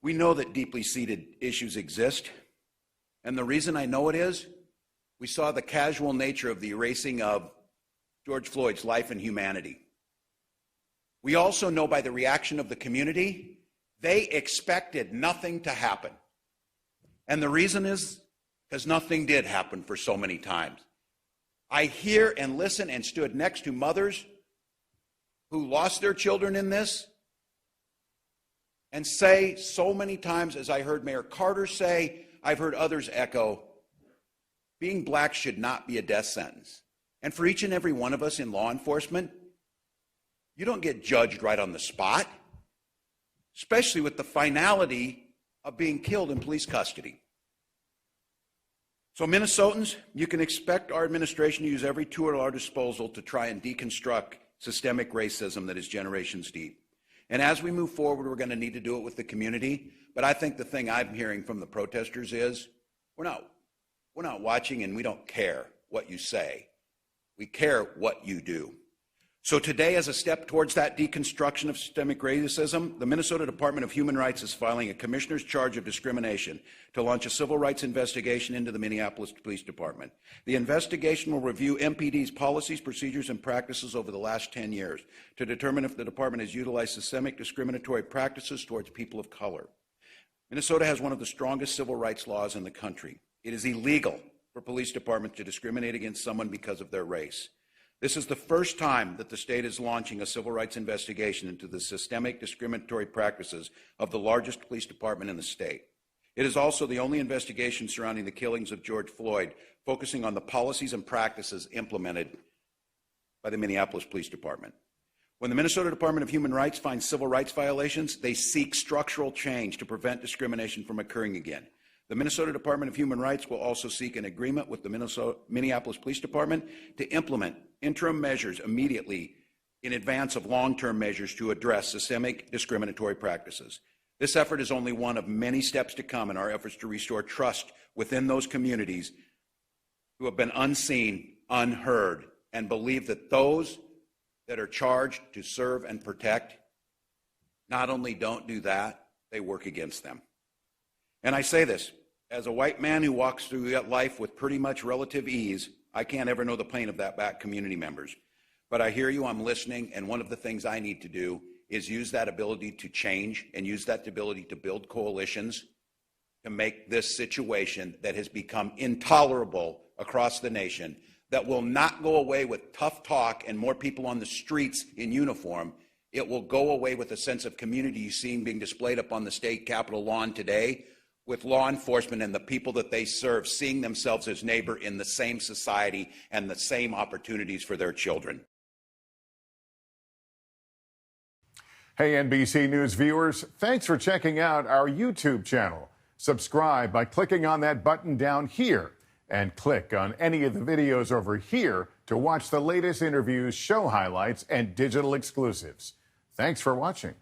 We know that deeply seated issues exist, and the reason I know it is we saw the casual nature of the erasing of George Floyd's life and humanity. We also know by the reaction of the community, they expected nothing to happen. And the reason is because nothing did happen for so many times. I hear and listen and stood next to mothers who lost their children in this and say so many times, as I heard Mayor Carter say, I've heard others echo, being black should not be a death sentence. And for each and every one of us in law enforcement, you don't get judged right on the spot, especially with the finality of being killed in police custody. So Minnesotans, you can expect our administration to use every tool at our disposal to try and deconstruct systemic racism that is generations deep. And as we move forward, we're going to need to do it with the community. But I think the thing I'm hearing from the protesters is we're not watching and we don't care what you say. We care what you do. So today, as a step towards that deconstruction of systemic racism, the Minnesota Department of Human Rights is filing a commissioner's charge of discrimination to launch a civil rights investigation into the Minneapolis Police Department. The investigation will review MPD's policies, procedures, and practices over the last 10 years to determine if the department has utilized systemic discriminatory practices towards people of color. Minnesota has one of the strongest civil rights laws in the country. It is illegal for police departments to discriminate against someone because of their race. This is the first time that the state is launching a civil rights investigation into the systemic discriminatory practices of the largest police department in the state. It is also the only investigation surrounding the killings of George Floyd, focusing on the policies and practices implemented by the Minneapolis Police Department. When the Minnesota Department of Human Rights finds civil rights violations, they seek structural change to prevent discrimination from occurring again. The Minnesota Department of Human Rights will also seek an agreement with the Minneapolis Police Department to implement interim measures immediately in advance of long-term measures to address systemic discriminatory practices. This effort is only one of many steps to come in our efforts to restore trust within those communities who have been unseen, unheard, and believe that those that are charged to serve and protect not only don't do that, they work against them. And I say this, as a white man who walks through life with pretty much relative ease, I can't ever know the pain of that back community members. But I hear you, I'm listening, and one of the things I need to do is use that ability to change and use that ability to build coalitions to make this situation that has become intolerable across the nation, that will not go away with tough talk and more people on the streets in uniform. It will go away with a sense of community you see being displayed up on the state capitol lawn today, with law enforcement and the people that they serve seeing themselves as neighbor in the same society and the same opportunities for their children. Hey, NBC News viewers, thanks for checking out our YouTube channel. Subscribe by clicking on that button down here and click on any of the videos over here to watch the latest interviews, show highlights, and digital exclusives. Thanks for watching.